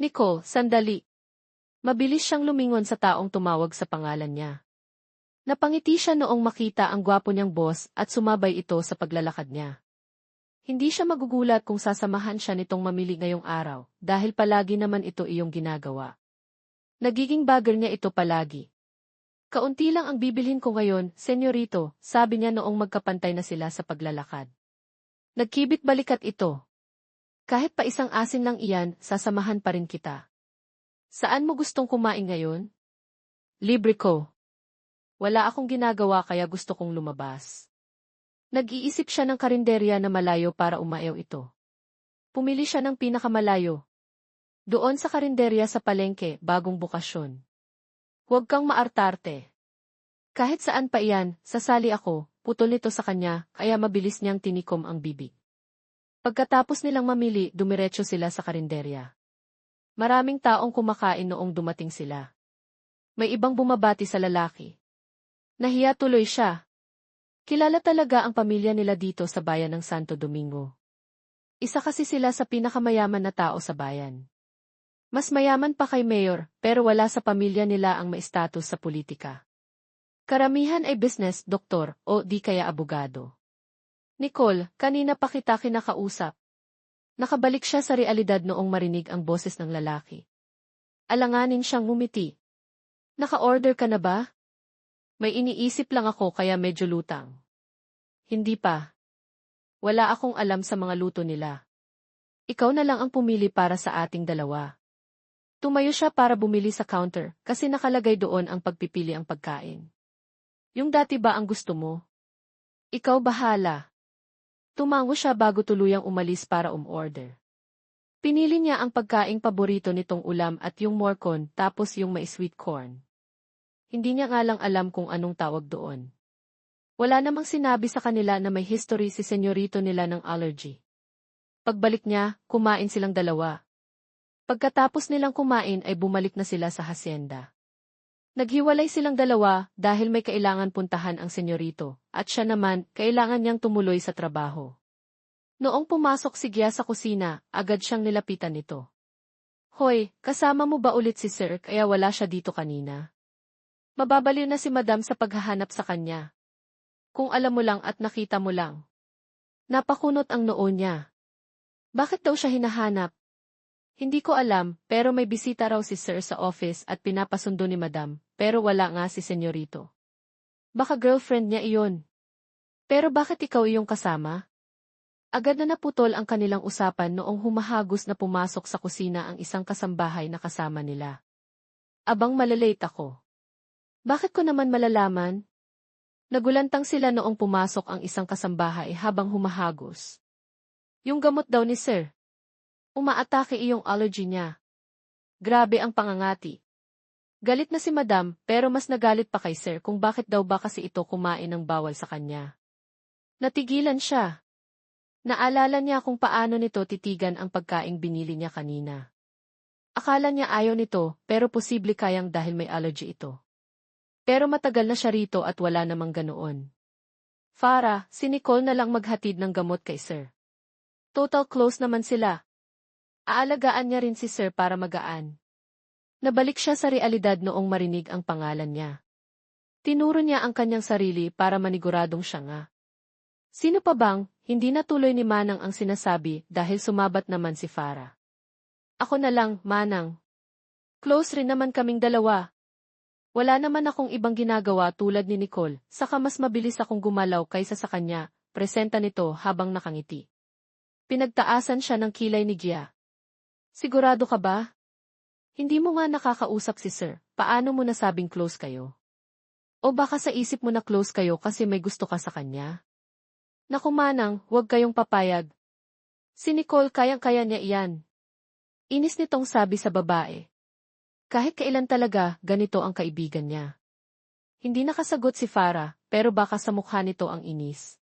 Nicole, sandali. Mabilis siyang lumingon sa taong tumawag sa pangalan niya. Napangiti siya noong makita ang gwapo niyang boss at sumabay ito sa paglalakad niya. Hindi siya magugulat kung sasamahan siya nitong mamili ngayong araw, dahil palagi naman ito iyong ginagawa. Nagiging bagger niya ito palagi. Kaunti lang ang bibilhin ko ngayon, senyorito, sabi niya noong magkapantay na sila sa paglalakad. Nagkibit balikat ito. Kahit pa isang asin lang iyan, sasamahan pa rin kita. Saan mo gustong kumain ngayon? Libre ko. Wala akong ginagawa kaya gusto kong lumabas. Nag-iisip siya ng karinderya na malayo para umayaw ito. Pumili siya ng pinakamalayo. Doon sa karinderya sa palengke, bagong bukasyon. Huwag kang maartarte. Kahit saan pa iyan, sasali ako, putol nito sa kanya, kaya mabilis niyang tinikom ang bibig. Pagkatapos nilang mamili, dumiretso sila sa karinderya. Maraming taong kumakain noong dumating sila. May ibang bumabati sa lalaki. Nahiya tuloy siya. Kilala talaga ang pamilya nila dito sa bayan ng Santo Domingo. Isa kasi sila sa pinakamayaman na tao sa bayan. Mas mayaman pa kay Mayor, pero wala sa pamilya nila ang maistatus sa politika. Karamihan ay business, doktor, o di kaya abogado. Nicole, kanina pa kita kinakausap. Nakabalik siya sa realidad noong marinig ang boses ng lalaki. Alanganin siyang ngumiti. Naka-order ka na ba? May iniisip lang ako kaya medyo lutang. Hindi pa. Wala akong alam sa mga luto nila. Ikaw na lang ang pumili para sa ating dalawa. Tumayo siya para bumili sa counter kasi nakalagay doon ang pagpipili ang pagkain. Yung dati ba ang gusto mo? Ikaw bahala. Tumango siya bago tuluyang umalis para umorder. Pinili niya ang pagkaing paborito nitong ulam at yung morcon tapos yung may sweet corn. Hindi niya nga lang alam kung anong tawag doon. Wala namang sinabi sa kanila na may history si senyorito nila ng allergy. Pagbalik niya, kumain silang dalawa. Pagkatapos nilang kumain ay bumalik na sila sa hacienda. Naghiwalay silang dalawa dahil may kailangan puntahan ang senyorito, at siya naman, kailangan niyang tumuloy sa trabaho. Noong pumasok si Gia sa kusina, agad siyang nilapitan nito. Hoy, kasama mo ba ulit si Sir kaya wala siya dito kanina? Mababaliw na si Madam sa paghahanap sa kanya. Kung alam mo lang at nakita mo lang. Napakunot ang noo niya. Bakit daw siya hinahanap? Hindi ko alam, pero may bisita raw si Sir sa office at pinapasundo ni Madam, pero wala nga si senyorito. Baka girlfriend niya iyon. Pero bakit ikaw iyong kasama? Agad na naputol ang kanilang usapan noong humahagos na pumasok sa kusina ang isang kasambahay na kasama nila. Abang malalate ako. Bakit ko naman malalaman? Nagulantang sila noong pumasok ang isang kasambahay habang humahagos. Yung gamot daw ni Sir. Umaatake iyong allergy niya. Grabe ang pangangati. Galit na si Madam pero mas nagalit pa kay Sir kung bakit daw ba kasi ito kumain ng bawal sa kanya. Natigilan siya. Naalala niya kung paano nito titigan ang pagkaing binili niya kanina. Akala niya ayaw nito pero posible kayang dahil may allergy ito. Pero matagal na siya rito at wala namang ganoon. Farah, si Nicole na lang maghatid ng gamot kay Sir. Total close naman sila. Aalagaan niya rin si Sir para magaan. Nabalik siya sa realidad noong marinig ang pangalan niya. Tinuro niya ang kanyang sarili para maniguradong siya nga. Sino pa bang, hindi natuloy ni Manang ang sinasabi dahil sumabat naman si Farah. Ako na lang, Manang. Close rin naman kaming dalawa. Wala naman akong ibang ginagawa tulad ni Nicole, saka mas mabilis akong gumalaw kaysa sa kanya, presenta nito habang nakangiti. Pinagtaasan siya ng kilay ni Gia. Sigurado ka ba? Hindi mo nga nakakausap si Sir, paano mo nasabing close kayo? O baka sa isip mo na close kayo kasi may gusto ka sa kanya? Naku Manang, huwag kayong papayag. Si Nicole kayang-kaya niya iyan. Inis nitong sabi sa babae. Kahit kailan talaga, ganito ang kaibigan niya. Hindi nakasagot si Farah, pero baka sa mukha nito ang inis.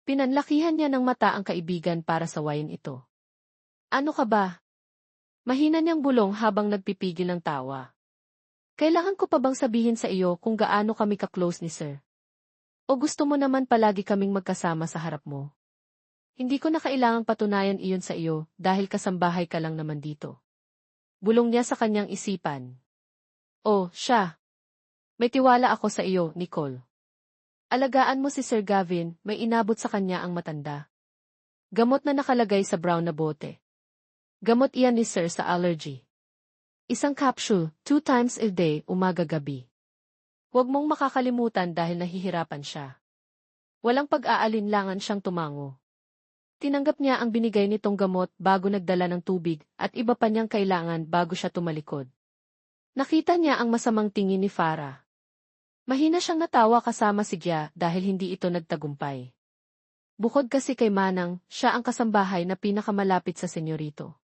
Pinanlakihan niya ng mata ang kaibigan para sawayin ito. Ano ka ba? Mahina niyang bulong habang nagpipigil ng tawa. Kailangan ko pa bang sabihin sa iyo kung gaano kami ka-close ni Sir? O gusto mo naman palagi kaming magkasama sa harap mo? Hindi ko na kailangang patunayan iyon sa iyo dahil kasambahay ka lang naman dito. Bulong niya sa kanyang isipan. Oh, siya. May tiwala ako sa iyo, Nicole. Alagaan mo si Sir Gavin, may inabot sa kanya ang matanda. Gamot na nakalagay sa brown na bote. Gamot iyan ni Sir sa allergy. Isang capsule, 2 times a day, umaga-gabi. Huwag mong makakalimutan dahil nahihirapan siya. Walang pag-aalinlangan siyang tumango. Tinanggap niya ang binigay nitong gamot bago nagdala ng tubig at iba pa niyang kailangan bago siya tumalikod. Nakita niya ang masamang tingin ni Farah. Mahina siyang natawa kasama si Gia dahil hindi ito nagtagumpay. Bukod kasi kay Manang, siya ang kasambahay na pinakamalapit sa senyorito.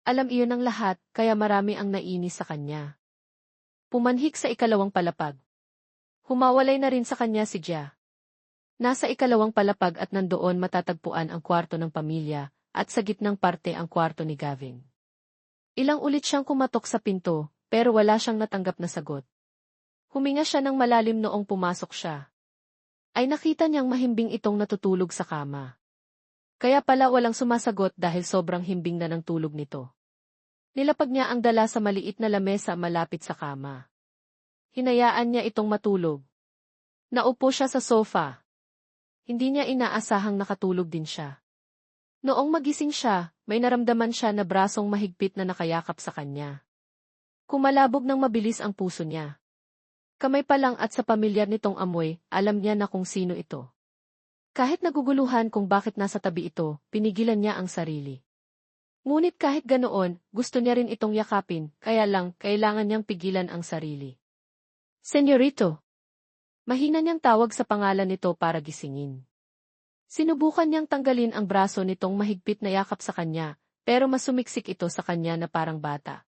Alam iyon ng lahat, kaya marami ang nainis sa kanya. Pumanhik sa ikalawang palapag. Humawalay na rin sa kanya si Gia. Nasa ikalawang palapag at nandoon matatagpuan ang kwarto ng pamilya, at sa gitnang parte ang kwarto ni Gavin. Ilang ulit siyang kumatok sa pinto, pero wala siyang natanggap na sagot. Huminga siya ng malalim noong pumasok siya. Ay nakita niyang mahimbing itong natutulog sa kama. Kaya pala walang sumasagot dahil sobrang himbing na ng tulog nito. Nilapag niya ang dala sa maliit na lamesa malapit sa kama. Hinayaan niya itong matulog. Naupo siya sa sofa. Hindi niya inaasahang nakatulog din siya. Noong magising siya, may naramdaman siya na brasong mahigpit na nakayakap sa kanya. Kumalabog ng mabilis ang puso niya. Kamay pa lang at sa pamilyar nitong amoy, alam niya na kung sino ito. Kahit naguguluhan kung bakit nasa tabi ito, pinigilan niya ang sarili. Ngunit kahit ganoon, gusto niya rin itong yakapin, kaya lang, kailangan niyang pigilan ang sarili. Senyorito! Mahina niyang tawag sa pangalan nito para gisingin. Sinubukan niyang tanggalin ang braso nitong mahigpit na yakap sa kanya, pero mas sumiksik ito sa kanya na parang bata.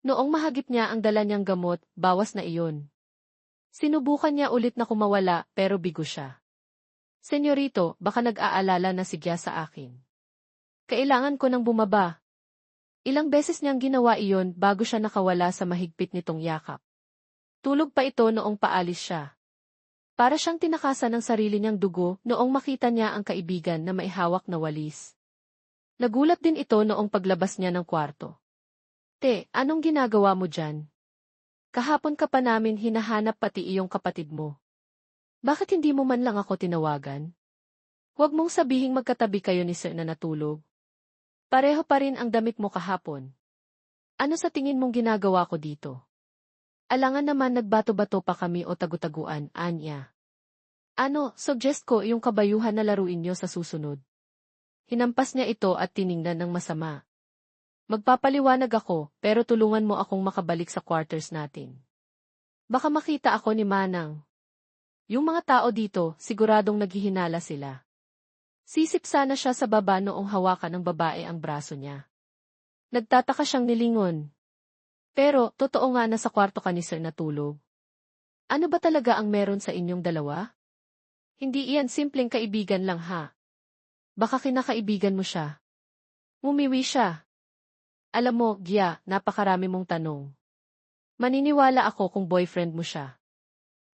Noong mahagip niya ang dala niyang gamot, bawas na iyon. Sinubukan niya ulit na kumawala, pero bigo siya. Senyorito, baka nag-aalala na si Gia sa akin. Kailangan ko nang bumaba. Ilang beses niyang ginawa iyon bago siya nakawala sa mahigpit nitong yakap. Tulog pa ito noong paalis siya. Para siyang tinakasan ng sarili niyang dugo noong makita niya ang kaibigan na may hawak na walis. Nagulat din ito noong paglabas niya ng kwarto. Te, anong ginagawa mo dyan? Kahapon ka pa namin hinahanap pati iyong kapatid mo. Bakit hindi mo man lang ako tinawagan? Huwag mong sabihing magkatabi kayo ni Sir na natulog. Pareho pa rin ang damit mo kahapon. Ano sa tingin mong ginagawa ko dito? Alangan naman nagbato-bato pa kami o tagu-taguan, Anya. Ano, suggest ko yung kabayuhan na laruin niyo sa susunod. Hinampas niya ito at tiningnan ng masama. Magpapaliwanag ako, pero tulungan mo akong makabalik sa quarters natin. Baka makita ako ni Manang. Yung mga tao dito, siguradong naghihinala sila. Sisip sana siya sa baba noong hawakan ng babae ang braso niya. Nagtataka siyang nilingon. Pero, totoo nga na sa kwarto ka ni Sir natulog. Ano ba talaga ang meron sa inyong dalawa? Hindi iyan simpleng kaibigan lang ha. Baka kinakaibigan mo siya. Mumiwi siya. Alam mo, Gia, napakarami mong tanong. Maniniwala ako kung boyfriend mo siya.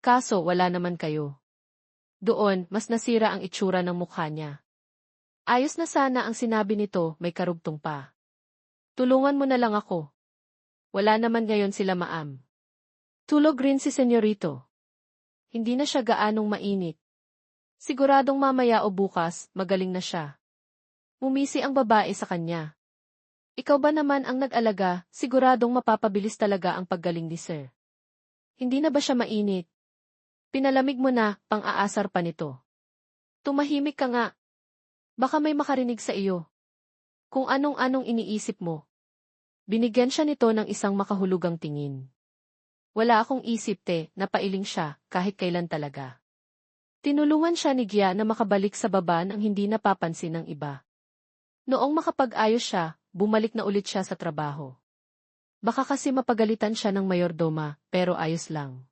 Kaso, wala naman kayo. Doon, mas nasira ang itsura ng mukha niya. Ayos na sana ang sinabi nito, may karugtong pa. Tulungan mo na lang ako. Wala naman ngayon sila maam. Tulog rin si senyorito. Hindi na siya gaanong mainit. Siguradong mamaya o bukas, magaling na siya. Mumisi ang babae sa kanya. Ikaw ba naman ang nag-alaga, siguradong mapapabilis talaga ang paggaling ni Sir. Hindi na ba siya mainit? Pinalamig mo na, pang-aasar pa nito. Tumahimik ka nga. Baka may makarinig sa iyo. Kung anong-anong iniisip mo. Binigyan siya nito ng isang makahulugang tingin. Wala akong isip te, napailing siya, kahit kailan talaga. Tinulungan siya ni Gia na makabalik sa baba nang hindi napapansin ng iba. Noong makapag-ayos siya, bumalik na ulit siya sa trabaho. Baka kasi mapagalitan siya ng mayordoma, pero ayos lang.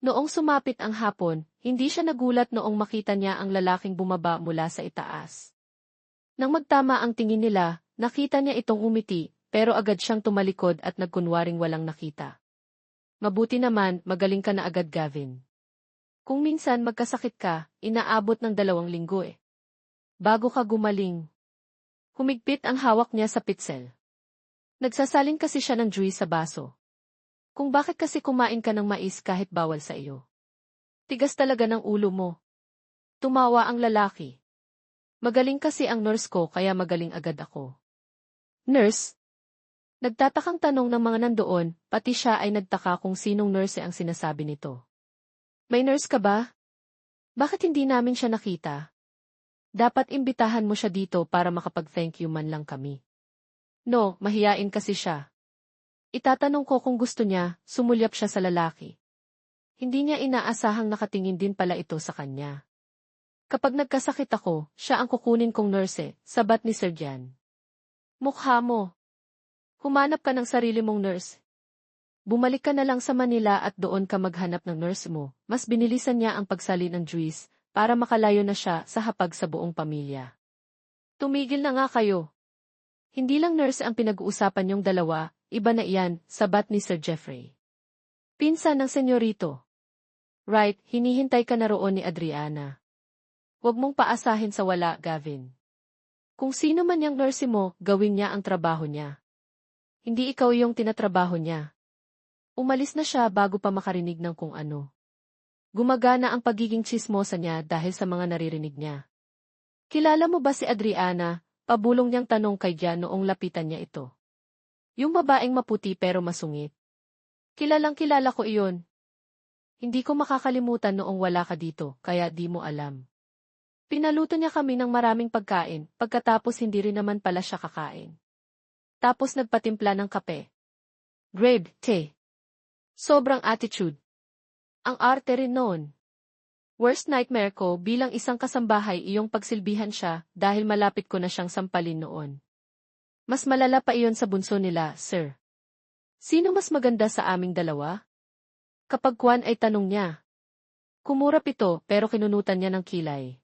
Noong sumapit ang hapon, hindi siya nagulat noong makita niya ang lalaking bumaba mula sa itaas. Nang magtama ang tingin nila, nakita niya itong umiti, pero agad siyang tumalikod at nagkunwaring walang nakita. Mabuti naman, magaling ka na agad Gavin. Kung minsan magkasakit ka, inaabot ng 2 linggo eh. Bago ka gumaling. Humigpit ang hawak niya sa pitsel. Nagsasalin kasi siya ng juice sa baso. Kung bakit kasi kumain ka ng mais kahit bawal sa iyo. Tigas talaga ng ulo mo. Tumawa ang lalaki. Magaling kasi ang nurse ko kaya magaling agad ako. Nurse? Nagtatakang tanong ng mga nandoon, pati siya ay nagtaka kung sinong nurse ang sinasabi nito. May nurse ka ba? Bakit hindi namin siya nakita? Dapat imbitahan mo siya dito para makapag-thank you man lang kami. No, mahiyain kasi siya. Itatanong ko kung gusto niya, sumulyap siya sa lalaki. Hindi niya inaasahang nakatingin din pala ito sa kanya. Kapag nagkasakit ako, siya ang kukunin kong nurse, sabat ni Sir Jan. Mukha mo. Humanap ka ng sarili mong nurse. Bumalik ka na lang sa Manila at doon ka maghanap ng nurse mo. Mas binilisan niya ang pagsali ng juice para makalayo na siya sa hapag sa buong pamilya. Tumigil na nga kayo. Hindi lang nurse ang pinag-uusapan yung dalawa, iba na iyan, sabat ni Sir Jeffrey. Pinsan ng senyorito. Right, hinihintay ka na roon ni Adriana. Huwag mong paasahin sa wala, Gavin. Kung sino man yung nurse mo, gawin niya ang trabaho niya. Hindi ikaw yung tinatrabaho niya. Umalis na siya bago pa makarinig ng kung ano. Gumagana ang pagiging tsismosa niya dahil sa mga naririnig niya. Kilala mo ba si Adriana? Pabulong niyang tanong kay Jan noong lapitan niya ito. Yung babaeng maputi pero masungit. Kilalang kilala ko iyon. Hindi ko makakalimutan noong wala ka dito, kaya di mo alam. Pinaluto niya kami ng maraming pagkain, pagkatapos hindi rin naman pala siya kakain. Tapos nagpatimpla ng kape. Grade, te. Sobrang attitude. Ang arte rin noon. Worst nightmare ko bilang isang kasambahay iyong pagsilbihan siya dahil malapit ko na siyang sampalin noon. Mas malala pa iyon sa bunso nila, sir. Sino mas maganda sa aming dalawa? Kapag Kwan ay tanong niya. Kumurap ito pero kinunutan niya ng kilay.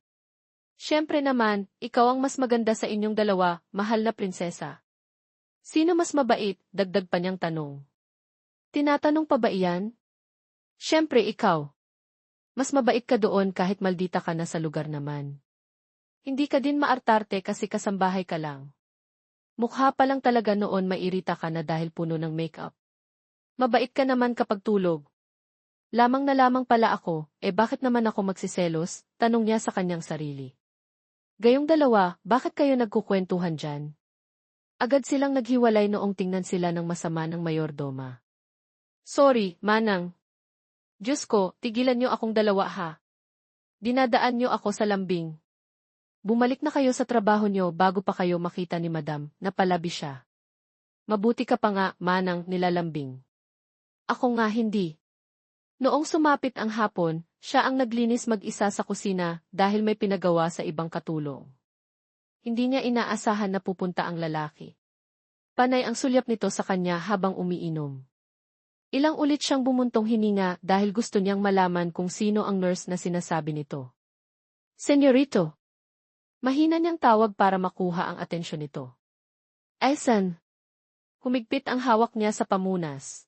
Siyempre naman, ikaw ang mas maganda sa inyong dalawa, mahal na prinsesa. Sino mas mabait? Dagdag pa niyang tanong. Tinatanong pa ba iyan? Siyempre ikaw. Mas mabait ka doon kahit maldita ka na sa lugar naman. Hindi ka din maartarte kasi kasambahay ka lang. Mukha pa lang talaga noon mairita ka na dahil puno ng makeup. Mabait ka naman kapag tulog. Lamang na lamang pala ako, bakit naman ako magsiselos? Tanong niya sa kanyang sarili. Gayong dalawa, bakit kayo nagkukwentuhan dyan? Agad silang naghiwalay noong tingnan sila ng masama ng mayordoma. Sorry, Manang. Diyos ko, tigilan niyo akong dalawa ha. Dinadaan niyo ako sa lambing. Bumalik na kayo sa trabaho niyo bago pa kayo makita ni Madam, napalabi siya. Mabuti ka pa nga, Manang, nilalambing. Ako nga hindi. Noong sumapit ang hapon, siya ang naglinis mag-isa sa kusina dahil may pinagawa sa ibang katulong. Hindi niya inaasahan na pupunta ang lalaki. Panay ang sulyap nito sa kanya habang umiinom. Ilang ulit siyang bumuntong hininga dahil gusto niyang malaman kung sino ang nurse na sinasabi nito. Senyorito. Mahina niyang tawag para makuha ang atensyon nito. Aysan. Humigpit ang hawak niya sa pamunas.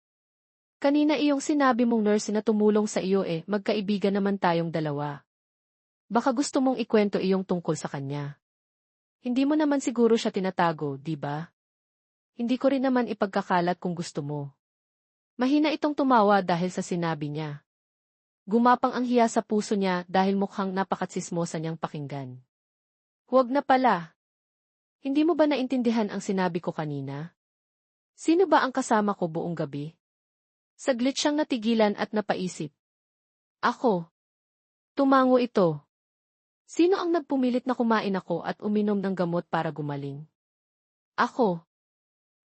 Kanina iyong sinabi mong nurse na tumulong sa iyo magkaibigan naman tayong dalawa. Baka gusto mong ikwento iyong tungkol sa kanya. Hindi mo naman siguro siya tinatago, di ba? Hindi ko rin naman ipagkakalat kung gusto mo. Mahina itong tumawa dahil sa sinabi niya. Gumapang ang hiya sa puso niya dahil mukhang napakatsismosa niyang pakinggan. Huwag na pala. Hindi mo ba naintindihan ang sinabi ko kanina? Sino ba ang kasama ko buong gabi? Saglit siyang natigilan at napaisip. Ako. Tumango ito. Sino ang nagpumilit na kumain ako at uminom ng gamot para gumaling? Ako.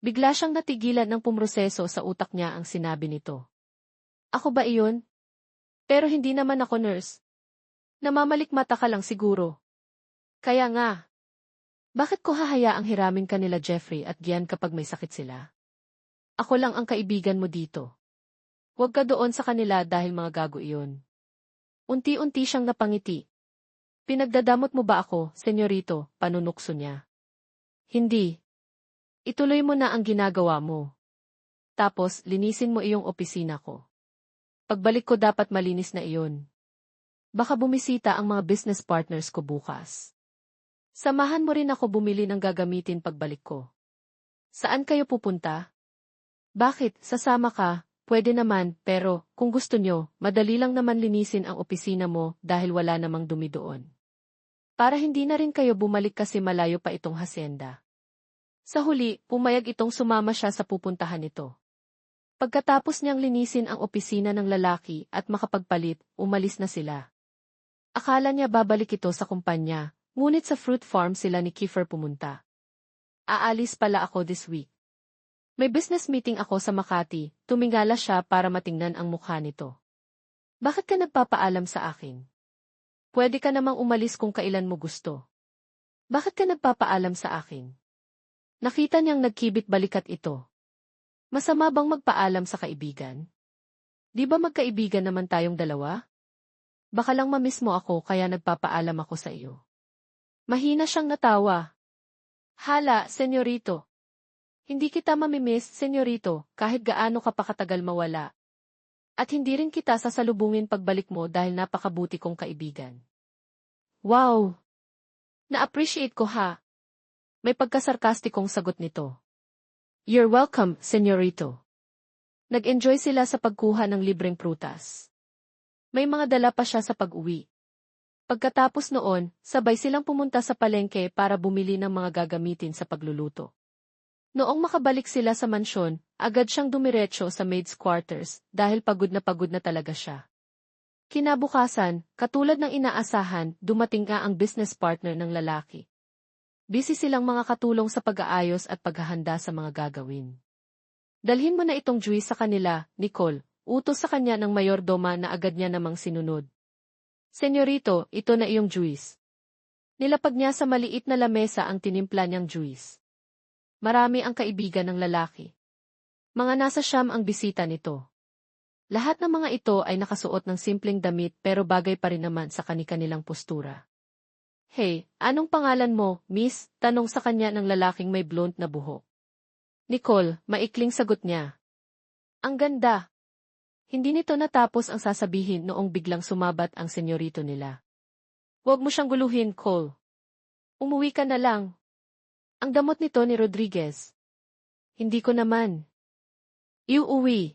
Bigla siyang natigilan ng pumroseso sa utak niya ang sinabi nito. Ako ba iyon? Pero hindi naman ako nurse. Namamalikmata ka lang siguro. Kaya nga. Bakit ko hahayaang hiramin ka nila Jeffrey at Gian kapag may sakit sila? Ako lang ang kaibigan mo dito. Huwag ka doon sa kanila dahil mga gago iyon. Unti-unti siyang napangiti. Pinagdadamot mo ba ako, senyorito? Panunukso niya. Hindi. Ituloy mo na ang ginagawa mo. Tapos, linisin mo iyong opisina ko. Pagbalik ko dapat malinis na iyon. Baka bumisita ang mga business partners ko bukas. Samahan mo rin ako bumili ng gagamitin pagbalik ko. Saan kayo pupunta? Bakit, sasama ka? Pwede naman, pero, kung gusto nyo, madali lang naman linisin ang opisina mo dahil wala namang dumi doon. Para hindi na rin kayo bumalik kasi malayo pa itong hasyenda. Sa huli, pumayag itong sumama siya sa pupuntahan nito. Pagkatapos niyang linisin ang opisina ng lalaki at makapagpalit, umalis na sila. Akala niya babalik ito sa kumpanya, ngunit sa fruit farm sila ni Kiefer pumunta. Aalis pala ako this week. May business meeting ako sa Makati, tumingala siya para matingnan ang mukha nito. Bakit ka nagpapaalam sa akin? Pwede ka namang umalis kung kailan mo gusto. Bakit ka nagpapaalam sa akin? Nakita niyang nagkibit balikat ito. Masama bang magpaalam sa kaibigan? Di ba magkaibigan naman tayong dalawa? Baka lang mamiss mo ako kaya nagpapaalam ako sa iyo. Mahina siyang natawa. Hala, senyorito. Hindi kita mamimiss, senyorito, kahit gaano ka pa katagal mawala. At hindi rin kita sasalubungin pagbalik mo dahil napakabuti kong kaibigan. Wow! Na-appreciate ko ha. May pagkasarkastikong sagot nito. You're welcome, senyorito. Nag-enjoy sila sa pagkuha ng libreng prutas. May mga dala pa siya sa pag-uwi. Pagkatapos noon, sabay silang pumunta sa palengke para bumili ng mga gagamitin sa pagluluto. Noong makabalik sila sa mansyon, agad siyang dumiretso sa maid's quarters dahil pagod na talaga siya. Kinabukasan, katulad ng inaasahan, dumating nga ang business partner ng lalaki. Busy silang mga katulong sa pag-aayos at paghahanda sa mga gagawin. Dalhin mo na itong juice sa kanila, Nicole, utos sa kanya ng mayordoma na agad niya namang sinunod. Senyorito, ito na iyong juice. Nilapag niya sa maliit na lamesa ang tinimpla niyang juice. Marami ang kaibigan ng lalaki. Mga nasa siyam ang bisita nito. Lahat ng mga ito ay nakasuot ng simpleng damit pero bagay pa rin naman sa kani-kanilang postura. Hey, anong pangalan mo, miss? Tanong sa kanya ng lalaking may blonde na buhok. Nicole, maikling sagot niya. Ang ganda. Hindi nito natapos ang sasabihin noong biglang sumabat ang senyorito nila. Huwag mo siyang guluhin, Cole. Umuwi ka na lang. Ang damot nito ni Rodriguez. Hindi ko naman. Iuwi.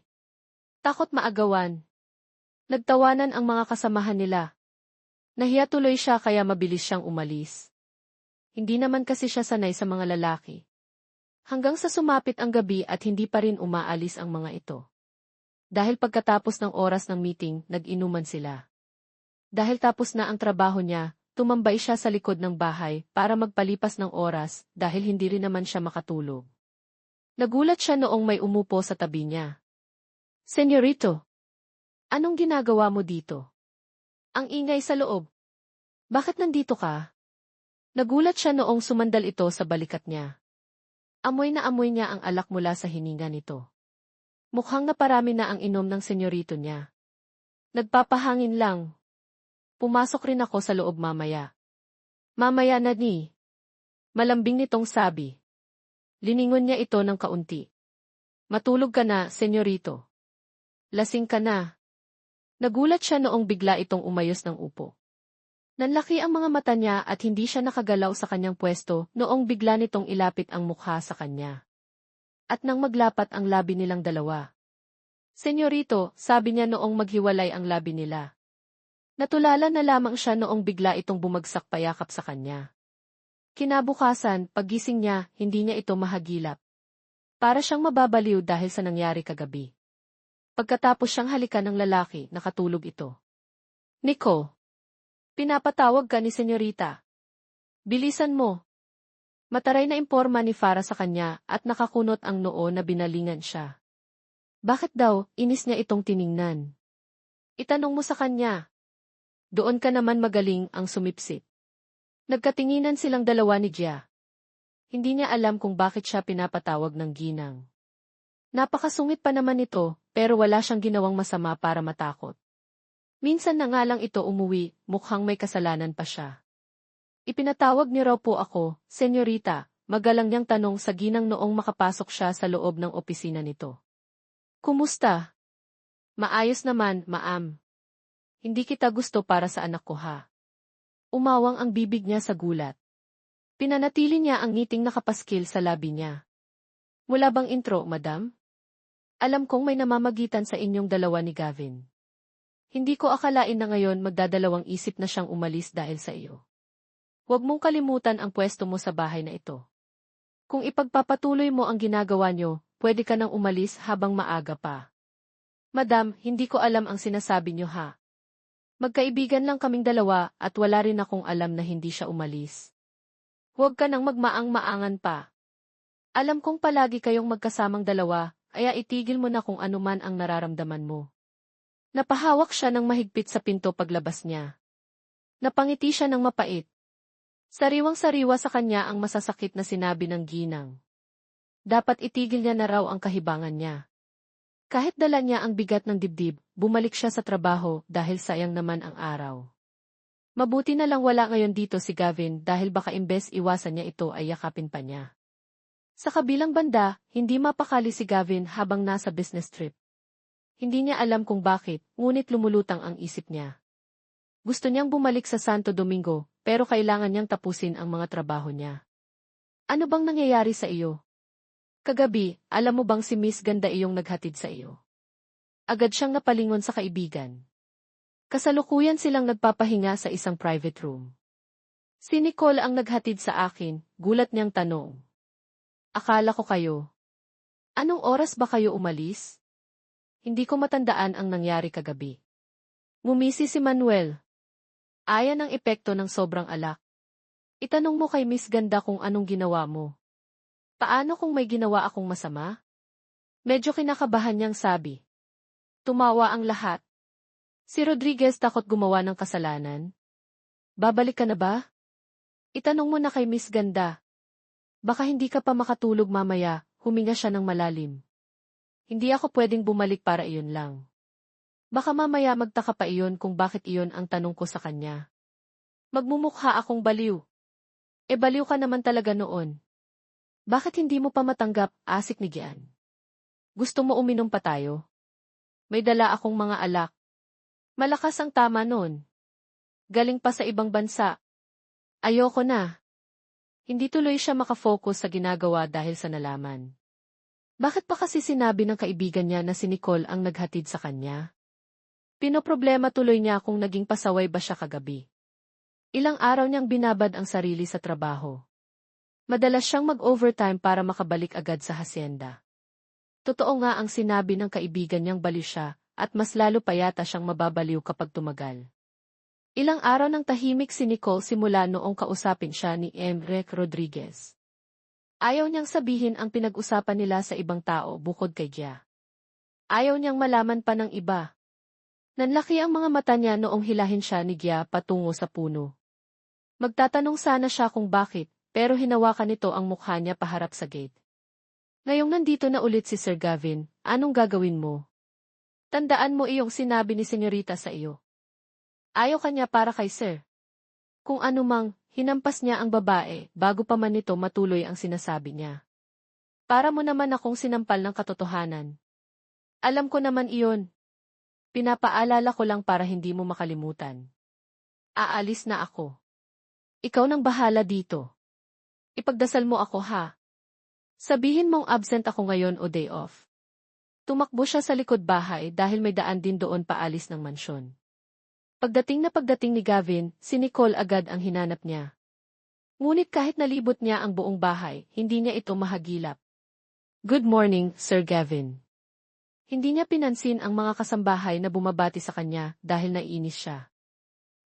Takot maagawan. Nagtawanan ang mga kasamahan nila. Nahiya tuloy siya kaya mabilis siyang umalis. Hindi naman kasi siya sanay sa mga lalaki. Hanggang sa sumapit ang gabi at hindi pa rin umaalis ang mga ito. Dahil pagkatapos ng oras ng meeting, nag-inuman sila. Dahil tapos na ang trabaho niya, tumambay siya sa likod ng bahay para magpalipas ng oras dahil hindi rin naman siya makatulog. Nagulat siya noong may umupo sa tabi niya. Senyorito, anong ginagawa mo dito? Ang ingay sa loob. Bakit nandito ka? Nagulat siya noong sumandal ito sa balikat niya. Amoy na amoy niya ang alak mula sa hininga nito. Mukhang naparami na ang inom ng senyorito niya. Nagpapahangin lang. Pumasok rin ako sa loob mamaya. Mamaya na ni. Malambing nitong sabi. Liningon niya ito ng kaunti. Matulog ka na, senyorito. Lasing ka na. Nagulat siya noong bigla itong umayos ng upo. Nanlaki ang mga mata niya at hindi siya nakagalaw sa kanyang pwesto noong bigla nitong ilapit ang mukha sa kanya. At nang maglapat ang labi nilang dalawa. Senyorito, sabi niya noong maghiwalay ang labi nila. Natulala na lamang siya noong bigla itong bumagsak payakap sa kanya. Kinabukasan, paggising niya, hindi niya ito mahagilap. Para siyang mababaliw dahil sa nangyari kagabi. Pagkatapos siyang halikan ng lalaki, nakatulog ito. Nico, pinapatawag ka ni senyorita. Bilisan mo. Mataray na imporma ni Farah sa kanya at nakakunot ang noo na binalingan siya. Bakit daw, inis niya itong tiningnan? Itanong mo sa kanya. Doon ka naman magaling ang sumipsip. Nagkatinginan silang dalawa ni Gia. Hindi niya alam kung bakit siya pinapatawag ng ginang. Napakasungit pa naman ito, pero wala siyang ginawang masama para matakot. Minsan na nga lang ito umuwi, mukhang may kasalanan pa siya. Ipinatawag niyo raw po ako, senyorita, magalang niyang tanong sa ginang noong makapasok siya sa loob ng opisina nito. Kumusta? Maayos naman, ma'am. Hindi kita gusto para sa anak ko ha. Umawang ang bibig niya sa gulat. Pinanatili niya ang ngiting nakapaskil sa labi niya. Wala bang intro, madam? Alam kong may namamagitan sa inyong dalawa ni Gavin. Hindi ko akalain na ngayon magdadalawang isip na siyang umalis dahil sa iyo. Huwag mong kalimutan ang pwesto mo sa bahay na ito. Kung ipagpapatuloy mo ang ginagawa niyo, pwede ka nang umalis habang maaga pa. Madam, hindi ko alam ang sinasabi niyo ha. Magkaibigan lang kaming dalawa at wala rin akong alam na hindi siya umalis. Huwag ka nang magmaang-maangan pa. Alam kong palagi kayong magkasamang dalawa, kaya itigil mo na kung ano man ang nararamdaman mo. Napahawak siya ng mahigpit sa pinto paglabas niya. Napangiti siya ng mapait. Sariwang-sariwa sa kanya ang masasakit na sinabi ng ginang. Dapat itigil niya na raw ang kahibangan niya. Kahit dala niya ang bigat ng dibdib, bumalik siya sa trabaho dahil sayang naman ang araw. Mabuti na lang wala ngayon dito si Gavin dahil baka imbes iwasan niya ito ay yakapin pa niya. Sa kabilang banda, hindi mapakali si Gavin habang nasa business trip. Hindi niya alam kung bakit, ngunit lumulutang ang isip niya. Gusto niyang bumalik sa Santo Domingo, pero kailangan niyang tapusin ang mga trabaho niya. Ano bang nangyayari sa iyo? Kagabi, alam mo bang si Miss Ganda iyong naghatid sa iyo? Agad siyang napalingon sa kaibigan. Kasalukuyan silang nagpapahinga sa isang private room. Si Nicole ang naghatid sa akin, gulat niyang tanong. Akala ko kayo. Anong oras ba kayo umalis? Hindi ko matandaan ang nangyari kagabi. Ngumisi si Manuel. Ayan ang epekto ng sobrang alak. Itanong mo kay Miss Ganda kung anong ginawa mo. Paano kung may ginawa akong masama? Medyo kinakabahan niyang sabi. Tumawa ang lahat. Si Rodriguez takot gumawa ng kasalanan. Babalik ka na ba? Itanong mo na kay Miss Ganda. Baka hindi ka pa makatulog mamaya, huminga siya ng malalim. Hindi ako pwedeng bumalik para iyon lang. Baka mamaya magtaka pa iyon kung bakit iyon ang tanong ko sa kanya. Magmumukha akong baliw. Baliw ka naman talaga noon. Bakit hindi mo pa matanggap, asik ni Gian? Gusto mo uminom pa tayo? May dala akong mga alak. Malakas ang tama noon. Galing pa sa ibang bansa. Ayoko na. Hindi tuloy siya makafocus sa ginagawa dahil sa nalaman. Bakit pa kasi sinabi ng kaibigan niya na si Nicole ang naghatid sa kanya? Pinoproblema tuloy niya kung naging pasaway ba siya kagabi. Ilang araw niyang binabad ang sarili sa trabaho. Madalas siyang mag-overtime para makabalik agad sa hacienda. Totoo nga ang sinabi ng kaibigan niyang baliw siya, at mas lalo pa yata siyang mababaliw kapag tumagal. Ilang araw nang tahimik si Nicole simula noong kausapin siya ni Emrek Rodriguez. Ayaw niyang sabihin ang pinag-usapan nila sa ibang tao bukod kay Gia. Ayaw niyang malaman pa ng iba. Nanlaki ang mga mata niya noong hilahin siya ni Gia patungo sa puno. Magtatanong sana siya kung bakit, pero hinawakan nito ang mukha niya paharap sa gate. Ngayong nandito na ulit si Sir Gavin, anong gagawin mo? Tandaan mo iyong sinabi ni Senyorita sa iyo. Ayaw kanya para kay Sir. Kung anumang, hinampas niya ang babae bago pa man nito matuloy ang sinasabi niya. Para mo naman akong sinampal ng katotohanan. Alam ko naman iyon. Pinapaalala ko lang para hindi mo makalimutan. Aalis na ako. Ikaw nang bahala dito. Ipagdasal mo ako ha. Sabihin mong absent ako ngayon o day off. Tumakbo siya sa likod bahay dahil may daan din doon paalis ng mansyon. Pagdating ni Gavin, si Nicole agad ang hinanap niya. Ngunit kahit nalibot niya ang buong bahay, hindi niya ito mahagilap. Good morning, Sir Gavin. Hindi niya pinansin ang mga kasambahay na bumabati sa kanya dahil naiinis siya.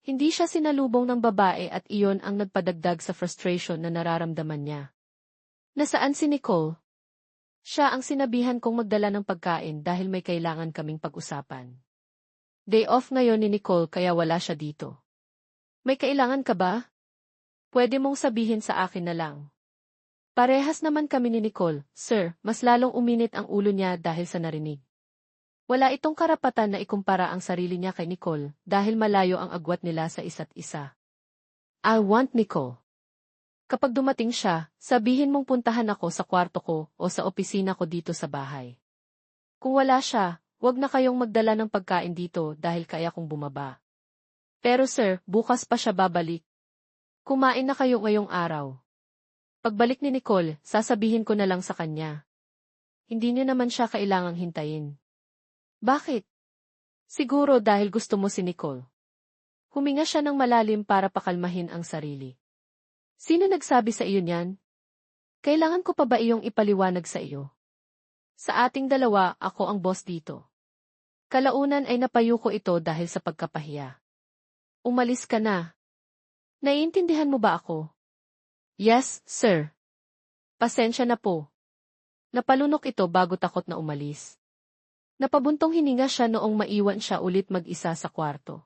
Hindi siya sinalubong ng babae at iyon ang nagpadagdag sa frustration na nararamdaman niya. Nasaan si Nicole? Siya ang sinabihan kong magdala ng pagkain dahil may kailangan kaming pag-usapan. Day off ngayon ni Nicole kaya wala siya dito. May kailangan ka ba? Pwede mong sabihin sa akin na lang. Parehas naman kami ni Nicole, sir, mas lalong uminit ang ulo niya dahil sa narinig. Wala itong karapatan na ikumpara ang sarili niya kay Nicole dahil malayo ang agwat nila sa isa't isa. I want Nicole. Kapag dumating siya, sabihin mong puntahan ako sa kwarto ko o sa opisina ko dito sa bahay. Kung wala siya, huwag na kayong magdala ng pagkain dito dahil kaya kong bumaba. Pero sir, bukas pa siya babalik. Kumain na kayo ngayong araw. Pagbalik ni Nicole, sasabihin ko na lang sa kanya. Hindi niyo naman siya kailangang hintayin. Bakit? Siguro dahil gusto mo si Nicole. Huminga siya ng malalim para pakalmahin ang sarili. Sino nagsabi sa iyo niyan? Kailangan ko pa ba iyong ipaliwanag sa iyo? Sa ating dalawa, ako ang boss dito. Kalaunan ay napayuko ito dahil sa pagkapahiya. Umalis ka na. Naiintindihan mo ba ako? Yes, sir. Pasensya na po. Napalunok ito bago takot na umalis. Napabuntong hininga siya noong maiwan siya ulit mag-isa sa kwarto.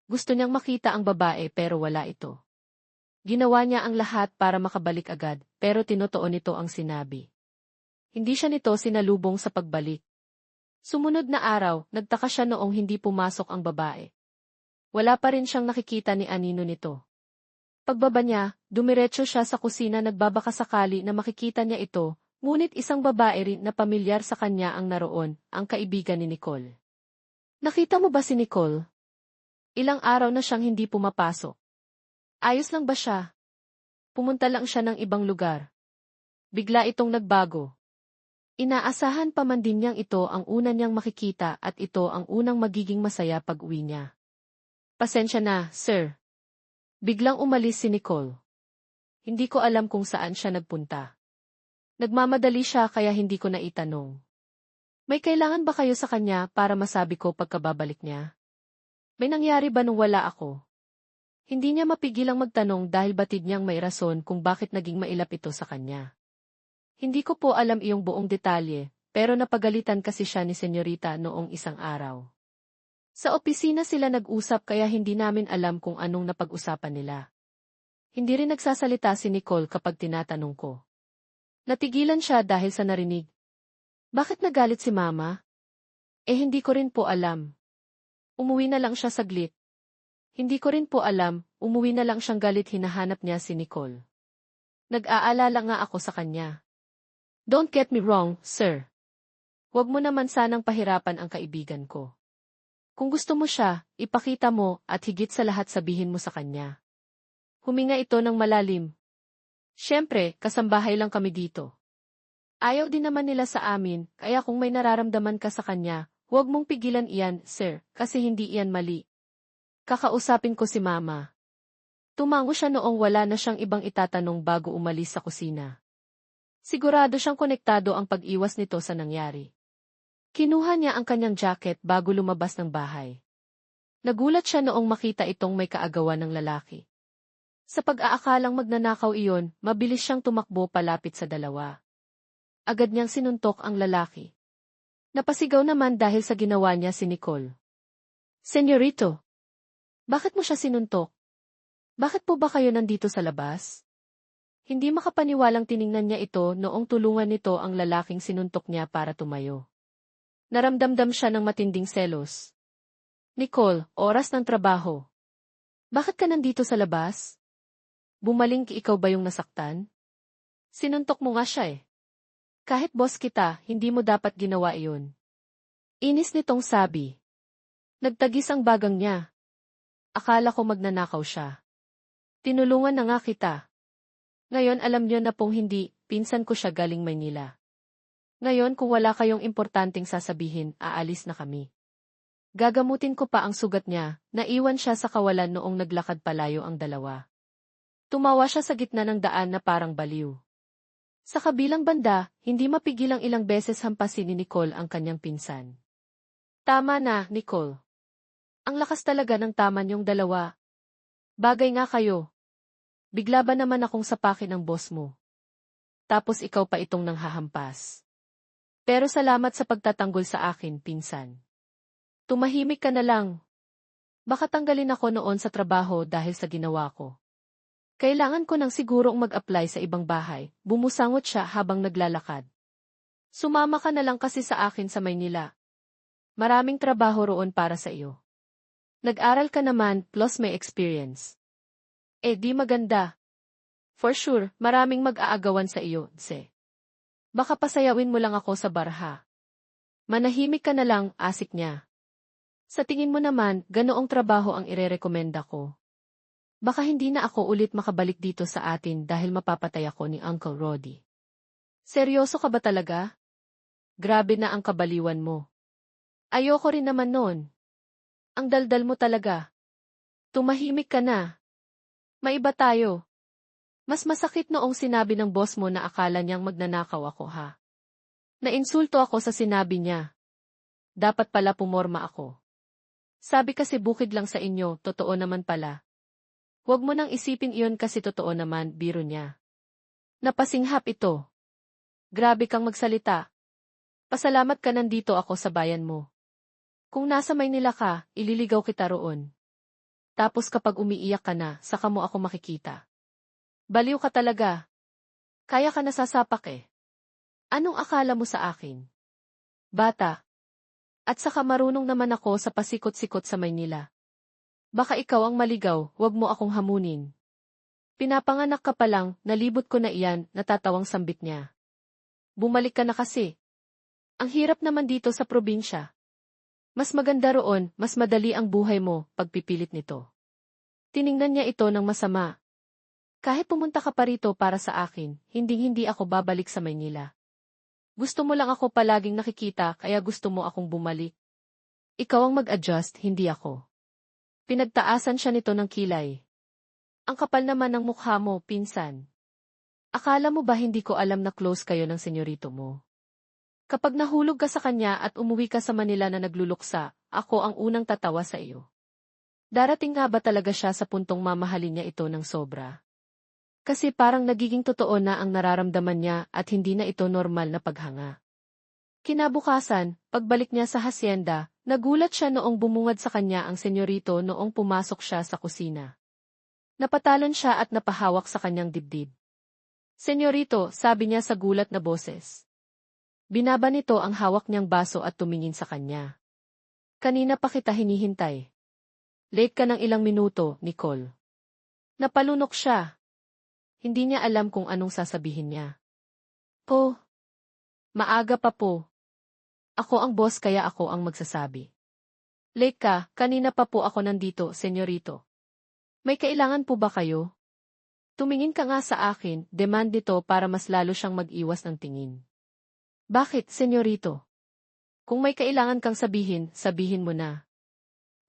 Gusto niyang makita ang babae pero wala ito. Ginawa niya ang lahat para makabalik agad, pero tinotoo nito ang sinabi. Hindi siya nito sinalubong sa pagbalik. Sumunod na araw, nagtaka siya noong hindi pumasok ang babae. Wala pa rin siyang nakikita ni anino nito. Pagbaba niya, dumiretso siya sa kusina nagbabaka sakali na makikita niya ito, ngunit isang babae rin na pamilyar sa kanya ang naroon, ang kaibigan ni Nicole. Nakita mo ba si Nicole? Ilang araw na siyang hindi pumapasok. Ayos lang ba siya? Pumunta lang siya ng ibang lugar. Bigla itong nagbago. Inaasahan pa man din niyang ito ang una niyang makikita at ito ang unang magiging masaya pag-uwi niya. Pasensya na, sir. Biglang umalis si Nicole. Hindi ko alam kung saan siya nagpunta. Nagmamadali siya kaya hindi ko naitanong. May kailangan ba kayo sa kanya para masabi ko pagkababalik niya? May nangyari ba nung wala ako? Hindi niya mapigilang magtanong dahil batid niyang may rason kung bakit naging mailap ito sa kanya. Hindi ko po alam iyong buong detalye, pero napagalitan kasi siya ni Senyorita noong isang araw. Sa opisina sila nag-usap kaya hindi namin alam kung anong napag-usapan nila. Hindi rin nagsasalita si Nicole kapag tinatanong ko. Natigilan siya dahil sa narinig. Bakit nagalit si Mama? Hindi ko rin po alam. Umuwi na lang siya saglit. Hindi ko rin po alam, umuwi na lang siyang galit hinahanap niya si Nicole. Nag-aalala nga ako sa kanya. Don't get me wrong, sir. Huwag mo naman sanang pahirapan ang kaibigan ko. Kung gusto mo siya, ipakita mo at higit sa lahat sabihin mo sa kanya. Huminga ito ng malalim. Siyempre, kasambahay lang kami dito. Ayaw din naman nila sa amin, kaya kung may nararamdaman ka sa kanya, huwag mong pigilan iyan, sir, kasi hindi iyan mali. Kakausapin ko si Mama. Tumango siya noong wala na siyang ibang itatanong bago umalis sa kusina. Sigurado siyang konektado ang pag-iwas nito sa nangyari. Kinuha niya ang kanyang jacket bago lumabas ng bahay. Nagulat siya noong makita itong may kaagawan ng lalaki. Sa pag-aakalang magnanakaw iyon, mabilis siyang tumakbo palapit sa dalawa. Agad niyang sinuntok ang lalaki. Napasigaw naman dahil sa ginawa niya si Nicole. Senyorito! Bakit mo siya sinuntok? Bakit po ba kayo nandito sa labas? Hindi makapaniwalang tiningnan niya ito noong tulungan nito ang lalaking sinuntok niya para tumayo. Naramdamdam siya ng matinding selos. Nicole, oras ng trabaho. Bakit ka nandito sa labas? Bumaling ikaw ba yung nasaktan? Sinuntok mo nga siya eh. Kahit boss kita, hindi mo dapat ginawa iyon. Inis nitong sabi. Nagtagis ang bagang niya. Akala ko magnanakaw siya. Tinulungan na nga kita. Ngayon alam niyo na pong hindi, pinsan ko siya galing Maynila. Ngayon kung wala kayong importanteng sasabihin, aalis na kami. Gagamutin ko pa ang sugat niya, naiwan siya sa kawalan noong naglakad palayo ang dalawa. Tumawa siya sa gitna ng daan na parang baliw. Sa kabilang banda, hindi mapigilang ilang beses hampasin ni Nicole ang kanyang pinsan. Tama na, Nicole. Ang lakas talaga ng tama niyong dalawa. Bagay nga kayo. Bigla ba naman akong sapakin ng boss mo? Tapos ikaw pa itong nanghahampas. Pero salamat sa pagtatanggol sa akin, pinsan. Tumahimik ka na lang. Baka tanggalin ako noon sa trabaho dahil sa ginawa ko. Kailangan ko nang sigurong mag-apply sa ibang bahay, bumusangot siya habang naglalakad. Sumama ka na lang kasi sa akin sa Maynila. Maraming trabaho roon para sa iyo. Nag-aral ka naman plus may experience. Di maganda. For sure, maraming mag-aagawan sa iyo, Tse. Baka pasayawin mo lang ako sa barha. Manahimik ka na lang, asik niya. Sa tingin mo naman, ganoong trabaho ang irerekomenda ko. Baka hindi na ako ulit makabalik dito sa atin dahil mapapatay ako ni Uncle Roddy. Seryoso ka ba talaga? Grabe na ang kabaliwan mo. Ayoko rin naman nun. Ang daldal mo talaga. Tumahimik ka na. Maiba tayo. Mas masakit noong sinabi ng boss mo na akala niyang magnanakaw ako ha. Nainsulto ako sa sinabi niya. Dapat pala pumorma ako. Sabi kasi bukid lang sa inyo, totoo naman pala. Huwag mo nang isipin iyon kasi totoo naman, biro niya. Napasinghap ito. Grabe kang magsalita. Pasalamat ka nandito ako sa bayan mo. Kung nasa Maynila ka, ililigaw kita roon. Tapos kapag umiiyak ka na, saka mo ako makikita. Baliw ka talaga. Kaya ka nasasapak eh. Anong akala mo sa akin? Bata. At saka marunong naman ako sa pasikot-sikot sa Maynila. Baka ikaw ang maligaw, wag mo akong hamunin. Pinapanganak ka pa lang, nalibot ko na iyan, natatawang sambit niya. Bumalik ka na kasi. Ang hirap naman dito sa probinsya. Mas maganda roon, mas madali ang buhay mo, pagpipilit nito. Tiningnan niya ito ng masama. Kahit pumunta ka pa rito para sa akin, hindi ako babalik sa Maynila. Gusto mo lang ako palaging nakikita kaya gusto mo akong bumalik. Ikaw ang mag-adjust, hindi ako. Pinagtaasan siya nito ng kilay. Ang kapal naman ng mukha mo, pinsan. Akala mo ba hindi ko alam na close kayo ng senyorito mo? Kapag nahulog ka sa kanya at umuwi ka sa Manila na nagluluksa, ako ang unang tatawa sa iyo. Darating nga ba talaga siya sa puntong mamahalin niya ito ng sobra? Kasi parang nagiging totoo na ang nararamdaman niya at hindi na ito normal na paghanga. Kinabukasan, pagbalik niya sa hasyenda, nagulat siya noong bumungad sa kanya ang senyorito noong pumasok siya sa kusina. Napatalon siya at napahawak sa kanyang dibdib. Senyorito, sabi niya sa gulat na boses. Binaba nito ang hawak niyang baso at tumingin sa kanya. Kanina pa kita hinihintay. Late ka ng ilang minuto, Nicole. Napalunok siya. Hindi niya alam kung anong sasabihin niya. Po. Maaga pa po. Ako ang boss kaya ako ang magsasabi. Late ka, kanina pa po ako nandito, senyorito. May kailangan po ba kayo? Tumingin ka nga sa akin, demand nito para mas lalo siyang mag-iwas ng tingin. Bakit, senyorito? Kung may kailangan kang sabihin, sabihin mo na.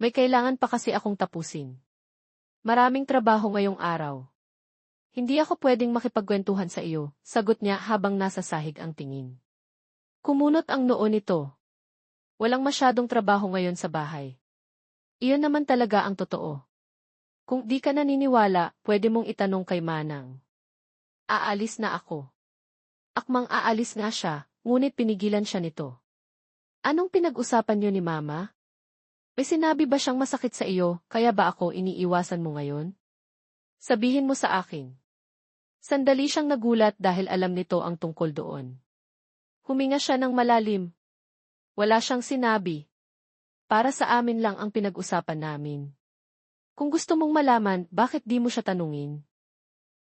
May kailangan pa kasi akong tapusin. Maraming trabaho ngayong araw. Hindi ako pwedeng makipagkwentuhan sa iyo, sagot niya habang nasa sahig ang tingin. Kumunot ang noo nito. Walang masyadong trabaho ngayon sa bahay. Iyon naman talaga ang totoo. Kung di ka naniniwala, pwede mong itanong kay Manang. Aalis na ako. Akmang aalis nga siya, ngunit pinigilan siya nito. Anong pinag-usapan niyo ni Mama? May sinabi ba siyang masakit sa iyo, kaya ba ako iniiwasan mo ngayon? Sabihin mo sa akin. Sandali siyang nagulat dahil alam nito ang tungkol doon. Huminga siya ng malalim. Wala siyang sinabi. Para sa amin lang ang pinag-usapan namin. Kung gusto mong malaman, bakit di mo siya tanungin?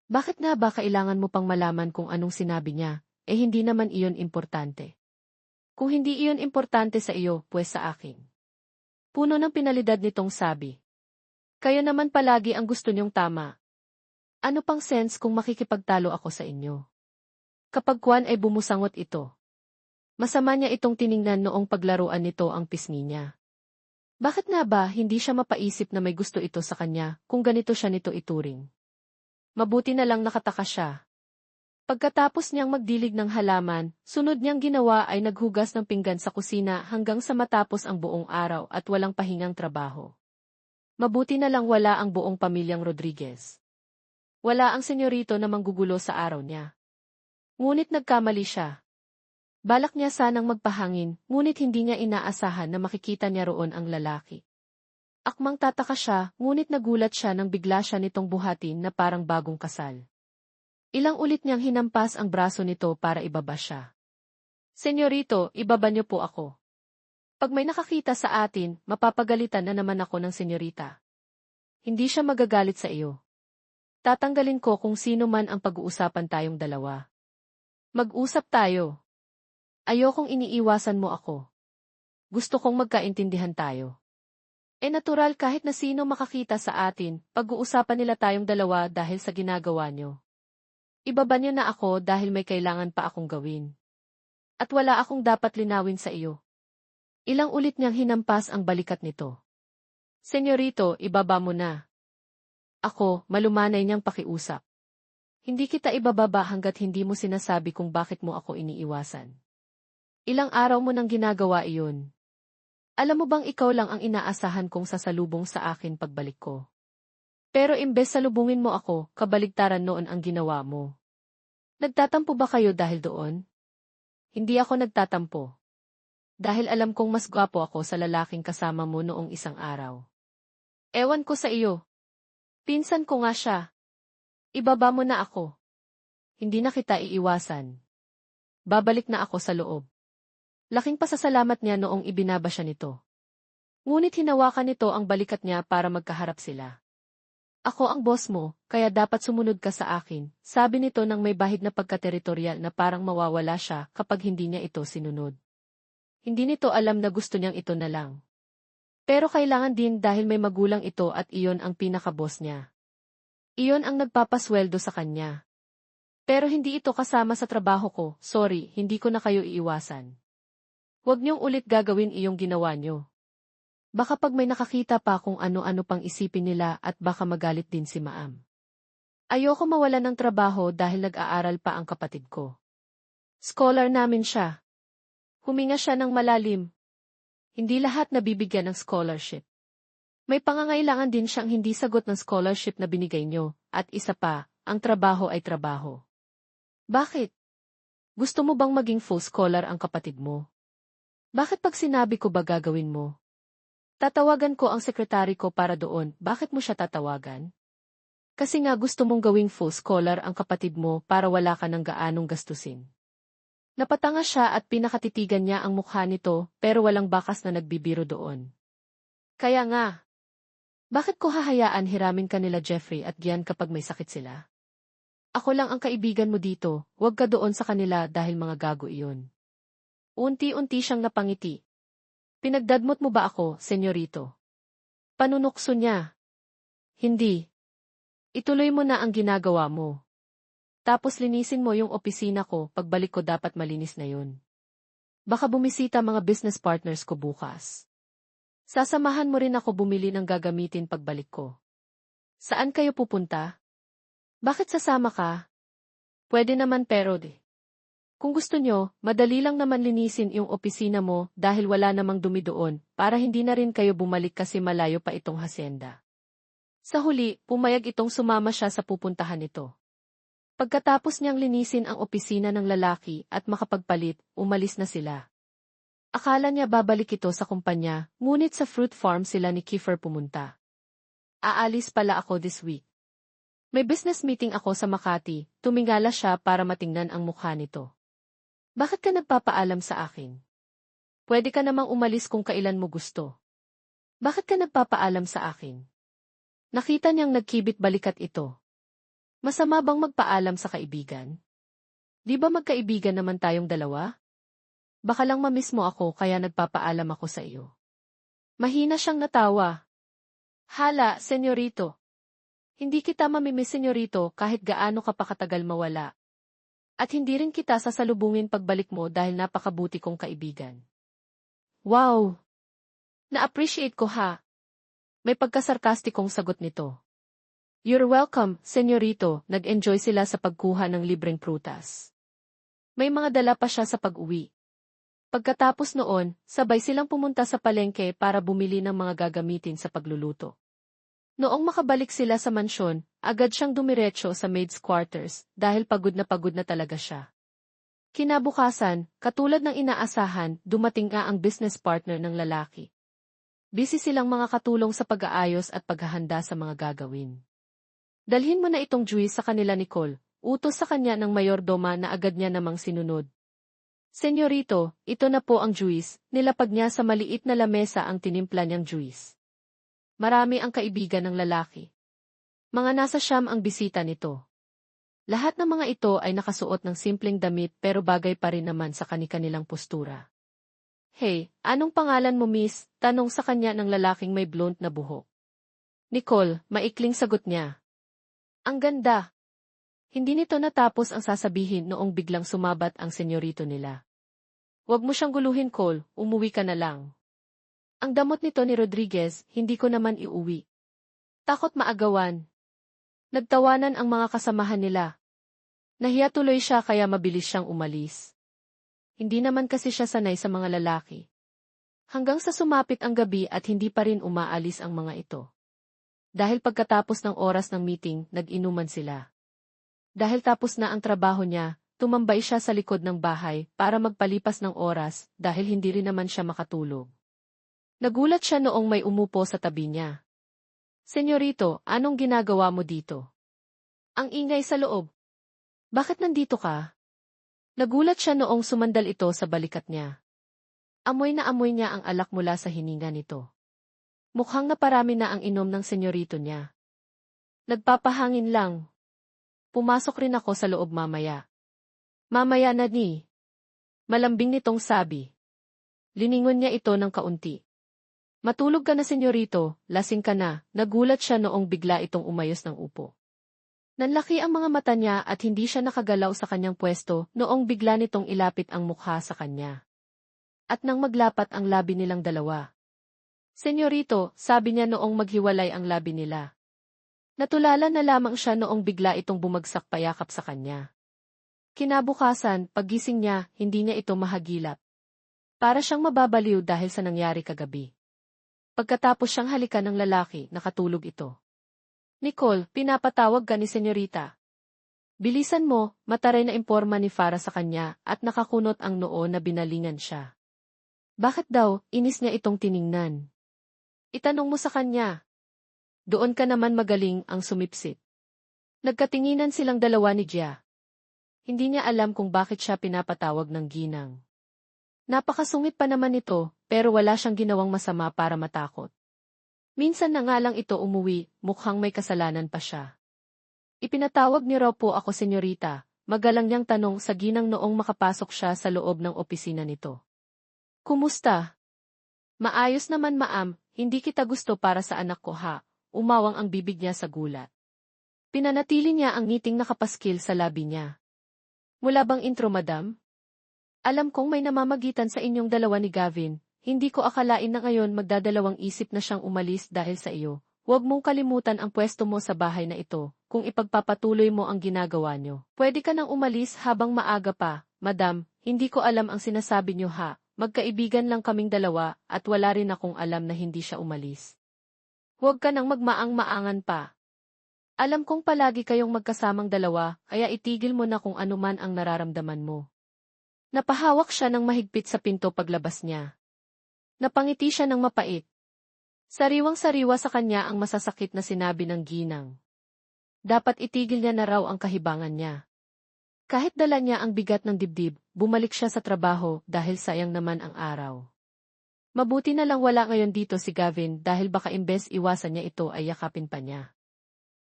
Bakit nga ba kailangan mo pang malaman kung anong sinabi niya, hindi naman iyon importante. Kung hindi iyon importante sa iyo, pues sa akin. Puno ng pinalidad nitong sabi. Kayo naman palagi ang gusto niyong tama. Ano pang sense kung makikipagtalo ako sa inyo? Kapag Juan ay bumusangot ito. Masama niya itong tiningnan noong paglaruan nito ang pisngi niya. Bakit nga ba hindi siya mapaisip na may gusto ito sa kanya kung ganito siya nito ituring? Mabuti na lang nakataka siya. Pagkatapos niyang magdilig ng halaman, sunod niyang ginawa ay naghugas ng pinggan sa kusina hanggang sa matapos ang buong araw at walang pahingang trabaho. Mabuti na lang wala ang buong pamilyang Rodriguez. Wala ang senyorito na manggugulo sa araw niya. Ngunit nagkamali siya. Balak niya sanang magpahangin, ngunit hindi niya inaasahan na makikita niya roon ang lalaki. Akmang tataka siya, ngunit nagulat siya nang bigla siya nitong buhatin na parang bagong kasal. Ilang ulit niyang hinampas ang braso nito para ibaba siya. Senyorito, ibaba niyo po ako. Pag may nakakita sa atin, mapapagalitan na naman ako ng senyorita. Hindi siya magagalit sa iyo. Tatanggalin ko kung sino man ang pag-uusapan tayong dalawa. Mag-usap tayo. Ayokong iniiwasan mo ako. Gusto kong magkaintindihan tayo. Natural kahit na sino makakita sa atin, pag-uusapan nila tayong dalawa dahil sa ginagawa nyo. Ibaba niyo na ako dahil may kailangan pa akong gawin. At wala akong dapat linawin sa iyo. Ilang ulit niyang hinampas ang balikat nito. Senyorito, ibaba mo na. Ako, malumanay niyang pakiusap. Hindi kita ibababa hanggat hindi mo sinasabi kung bakit mo ako iniiwasan. Ilang araw mo nang ginagawa iyon. Alam mo bang ikaw lang ang inaasahan kong sasalubong sa akin pagbalik ko? Pero imbes salubungin mo ako, kabaligtaran noon ang ginawa mo. Nagtatampo ba kayo dahil doon? Hindi ako nagtatampo. Dahil alam kong mas gwapo ako sa lalaking kasama mo noong isang araw. Ewan ko sa iyo. Pinsan ko nga siya. Ibaba mo na ako. Hindi na kita iiwasan. Babalik na ako sa loob. Laking pasasalamat niya noong ibinaba siya nito. Ngunit hinawakan nito ang balikat niya para magkaharap sila. Ako ang boss mo, kaya dapat sumunod ka sa akin, sabi nito nang may bahid na pagkateritorial na parang mawawala siya kapag hindi niya ito sinunod. Hindi nito alam na gusto niyang ito na lang. Pero kailangan din dahil may magulang ito at iyon ang pinaka-boss niya. Iyon ang nagpapasweldo sa kanya. Pero hindi ito kasama sa trabaho ko, sorry, hindi ko na kayo iiwasan. Huwag niyong ulit gagawin iyong ginawa niyo. Baka pag may nakakita pa kung ano-ano pang isipin nila at baka magalit din si Maam. Ayoko mawala ng trabaho dahil nag-aaral pa ang kapatid ko. Scholar namin siya. Huminga siya ng malalim. Hindi lahat nabibigyan ng scholarship. May pangangailangan din siyang hindi sagot ng scholarship na binigay niyo, at isa pa, ang trabaho ay trabaho. Bakit? Gusto mo bang maging full scholar ang kapatid mo? Bakit pag sinabi ko ba gagawin mo? Tatawagan ko ang sekretary ko para doon, bakit mo siya tatawagan? Kasi nga gusto mong gawing full scholar ang kapatid mo para wala ka ng gaanong gastusin. Napatanga siya at pinakatitigan niya ang mukha nito pero walang bakas na nagbibiro doon. Kaya nga, bakit ko hahayaan hiramin ka nila Jeffrey at Gian kapag may sakit sila? Ako lang ang kaibigan mo dito, huwag ka doon sa kanila dahil mga gago iyon. Unti-unti siyang napangiti. Pinagdadmot mo ba ako, senyorito? Panunukso niya. Hindi. Ituloy mo na ang ginagawa mo. Tapos linisin mo yung opisina ko, pagbalik ko dapat malinis na yun. Baka bumisita mga business partners ko bukas. Sasamahan mo rin ako bumili ng gagamitin pagbalik ko. Saan kayo pupunta? Bakit sasama ka? Pwede naman pero kung gusto nyo, madali lang naman linisin yung opisina mo dahil wala namang dumi doon para hindi na rin kayo bumalik kasi malayo pa itong hacienda. Sa huli, pumayag itong sumama siya sa pupuntahan nito. Pagkatapos niyang linisin ang opisina ng lalaki at makapagpalit, umalis na sila. Akala niya babalik ito sa kumpanya, ngunit sa fruit farm sila ni Kiefer pumunta. Aalis pala ako this week. May business meeting ako sa Makati, tumingala siya para matingnan ang mukha nito. Bakit ka nagpapaalam sa akin? Pwede ka namang umalis kung kailan mo gusto. Bakit ka nagpapaalam sa akin? Nakita niyang nagkibit balikat ito. Masama bang magpaalam sa kaibigan? Di ba magkaibigan naman tayong dalawa? Baka lang mamiss mo ako kaya nagpapaalam ako sa iyo. Mahina siyang natawa. Hala, senyorito. Hindi kita mamimiss senyorito kahit gaano ka pa katagal mawala. At hindi rin kita sasalubungin pagbalik mo dahil napakabuti kong kaibigan. Wow! Na-appreciate ko ha. May pagkasarkastikong sagot nito. You're welcome, senyorito, nag-enjoy sila sa pagkuha ng libreng prutas. May mga dala pa siya sa pag-uwi. Pagkatapos noon, sabay silang pumunta sa palengke para bumili ng mga gagamitin sa pagluluto. Noong makabalik sila sa mansyon, agad siyang dumiretso sa maid's quarters dahil pagod na talaga siya. Kinabukasan, katulad ng inaasahan, dumating nga ang business partner ng lalaki. Busy silang mga katulong sa pag-aayos at paghahanda sa mga gagawin. Dalhin mo na itong juice sa kanila Nicole, utos sa kanya ng mayordoma na agad niya namang sinunod. Senyorito, ito na po ang juice, nilapag niya sa maliit na lamesa ang tinimpla niyang juice. Marami ang kaibigan ng lalaki. Mga nasa siyam ang bisita nito. Lahat ng mga ito ay nakasuot ng simpleng damit pero bagay pa rin naman sa kani-kanilang postura. Hey, anong pangalan mo miss? Tanong sa kanya ng lalaking may blonde na buhok. Nicole, maikling sagot niya. Ang ganda. Hindi nito natapos ang sasabihin noong biglang sumabat ang senyorito nila. Huwag mo siyang guluhin, Cole, umuwi ka na lang. Ang damot nito ni Rodriguez, hindi ko naman iuwi. Takot maagawan. Nagtawanan ang mga kasamahan nila. Nahiya tuloy siya kaya mabilis siyang umalis. Hindi naman kasi siya sanay sa mga lalaki. Hanggang sa sumapit ang gabi at hindi pa rin umaalis ang mga ito. Dahil pagkatapos ng oras ng meeting, nag-inuman sila. Dahil tapos na ang trabaho niya, tumambay siya sa likod ng bahay para magpalipas ng oras dahil hindi rin naman siya makatulog. Nagulat siya noong may umupo sa tabi niya. Senyorito, anong ginagawa mo dito? Ang ingay sa loob. Bakit nandito ka? Nagulat siya noong sumandal ito sa balikat niya. Amoy na amoy niya ang alak mula sa hininga nito. Mukhang naparami na ang inom ng senyorito niya. Nagpapahangin lang. Pumasok rin ako sa loob mamaya. Mamaya na ni. Malambing nitong sabi. Liningon niya ito ng kaunti. Matulog ka na senyorito, lasing ka na, nagulat siya noong bigla itong umayos ng upo. Nanlaki ang mga mata niya at hindi siya nakagalaw sa kanyang pwesto noong bigla nitong ilapit ang mukha sa kanya. At nang maglapat ang labi nilang dalawa. Senyorito, sabi niya noong maghiwalay ang labi nila. Natulala na lamang siya noong bigla itong bumagsak payakap sa kanya. Kinabukasan, paggising niya, hindi niya ito mahagilap. Para siyang mababaliw dahil sa nangyari kagabi. Pagkatapos siyang halikan ng lalaki, nakatulog ito. Nicole, pinapatawag ka ni senyorita. Bilisan mo, mataray na imporma ni Farah sa kanya at nakakunot ang noo na binalingan siya. Bakit daw, inis niya itong tiningnan? Itanong mo sa kanya. Doon ka naman magaling ang sumipsit. Nagkatinginan silang dalawa ni Gia. Hindi niya alam kung bakit siya pinapatawag ng ginang. Napakasungit pa naman ito, pero wala siyang ginawang masama para matakot. Minsan na nga lang ito umuwi, mukhang may kasalanan pa siya. Ipinatawag ni raw po ako senyorita, magalang niyang tanong sa ginang noong makapasok siya sa loob ng opisina nito. Kumusta? Maayos naman maam, hindi kita gusto para sa anak ko ha, umawang ang bibig niya sa gulat. Pinanatili niya ang ngiting nakapaskil sa labi niya. Mula bang intro madam? Alam kong may namamagitan sa inyong dalawa ni Gavin, hindi ko akalain na ngayon magdadalawang isip na siyang umalis dahil sa iyo. Huwag mong kalimutan ang pwesto mo sa bahay na ito, kung ipagpapatuloy mo ang ginagawa niyo. Pwede ka nang umalis habang maaga pa, madam, hindi ko alam ang sinasabi niyo ha, magkaibigan lang kaming dalawa at wala rin akong alam na hindi siya umalis. Huwag ka nang magmaang-maangan pa. Alam kong palagi kayong magkasamang dalawa, kaya itigil mo na kung ano man ang nararamdaman mo. Napahawak siya ng mahigpit sa pinto paglabas niya. Napangiti siya ng mapait. Sariwang-sariwa sa kanya ang masasakit na sinabi ng ginang. Dapat itigil niya na raw ang kahibangan niya. Kahit dala niya ang bigat ng dibdib, bumalik siya sa trabaho dahil sayang naman ang araw. Mabuti na lang wala ngayon dito si Gavin dahil baka imbes iwasan niya ito ay yakapin pa niya.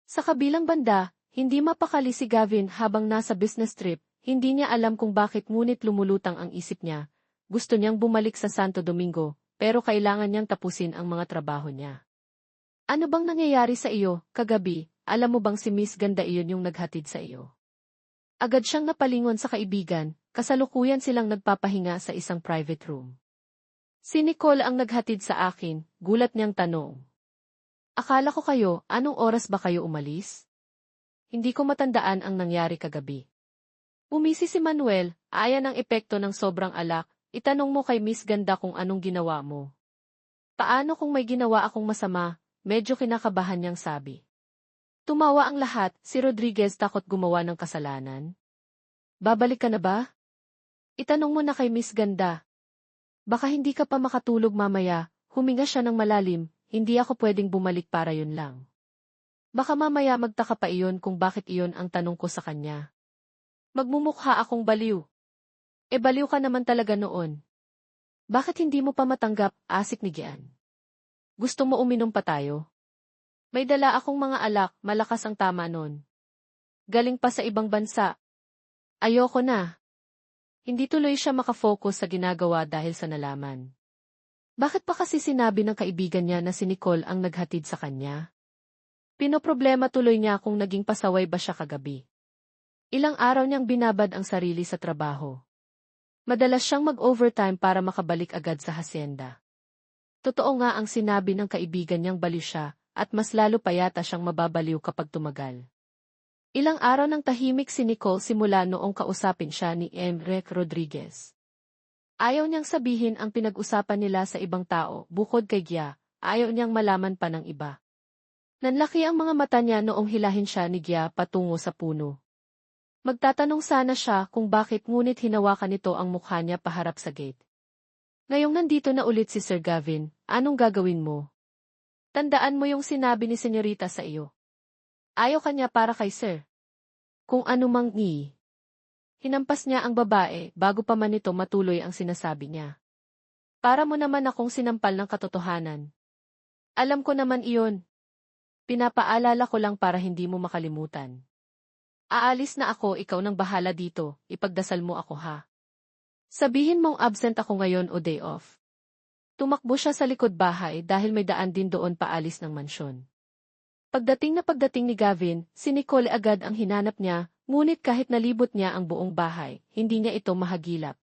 Sa kabilang banda, hindi mapakali si Gavin habang nasa business trip, hindi niya alam kung bakit ngunit lumulutang ang isip niya. Gusto niyang bumalik sa Santo Domingo, pero kailangan niyang tapusin ang mga trabaho niya. Ano bang nangyayari sa iyo, kagabi? Alam mo bang si Miss Ganda iyon yung naghatid sa iyo? Agad siyang napalingon sa kaibigan, kasalukuyan silang nagpapahinga sa isang private room. Si Nicole ang naghatid sa akin, gulat niyang tanong. Akala ko kayo, anong oras ba kayo umalis? Hindi ko matandaan ang nangyari kagabi. Umisi si Manuel, ayan ang epekto ng sobrang alak, itanong mo kay Miss Ganda kung anong ginawa mo. Paano kung may ginawa akong masama? Medyo kinakabahan niyang sabi. Tumawa ang lahat, si Rodriguez takot gumawa ng kasalanan. Babalik ka na ba? Itanong mo na kay Miss Ganda. Baka hindi ka pa makatulog mamaya, huminga siya ng malalim, hindi ako pwedeng bumalik para yun lang. Baka mamaya magtaka pa iyon kung bakit iyon ang tanong ko sa kanya. Magmumukha akong baliw. Baliw ka naman talaga noon. Bakit hindi mo pa matanggap, asik ni Gian? Gusto mo uminom pa tayo? May dala akong mga alak, malakas ang tama nun. Galing pa sa ibang bansa. Ayoko na. Hindi tuloy siya makafocus sa ginagawa dahil sa nalaman. Bakit pa kasi sinabi ng kaibigan niya na si Nicole ang naghatid sa kanya? Pinoproblema tuloy niya kung naging pasaway ba siya kagabi. Ilang araw niyang binabad ang sarili sa trabaho. Madalas siyang mag-overtime para makabalik agad sa hasyenda. Totoo nga ang sinabi ng kaibigan niyang baliw siya, at mas lalo pa yata siyang mababaliw kapag tumagal. Ilang araw nang tahimik si Nicole simula noong kausapin siya ni Enrique Rodriguez. Ayaw niyang sabihin ang pinag-usapan nila sa ibang tao, bukod kay Gia, ayaw niyang malaman pa ng iba. Nanlaki ang mga mata niya noong hilahin siya ni Gia patungo sa puno. Magtatanong sana siya kung bakit ngunit hinawakan nito ang mukha niya paharap sa gate. Ngayong nandito na ulit si Sir Gavin, anong gagawin mo? Tandaan mo yung sinabi ni Senyorita sa iyo. Ayaw kanya para kay Sir. Kung ano mang Hinampas niya ang babae bago pa man nito matuloy ang sinasabi niya. Para mo naman akong sinampal ng katotohanan. Alam ko naman iyon. Pinapaalala ko lang para hindi mo makalimutan. Aalis na ako, ikaw nang bahala dito, ipagdasal mo ako ha. Sabihin mong absent ako ngayon o day off. Tumakbo siya sa likod bahay dahil may daan din doon paalis ng mansyon. Pagdating ni Gavin, si Nicole agad ang hinanap niya, ngunit kahit nalibot niya ang buong bahay, hindi niya ito mahagilap.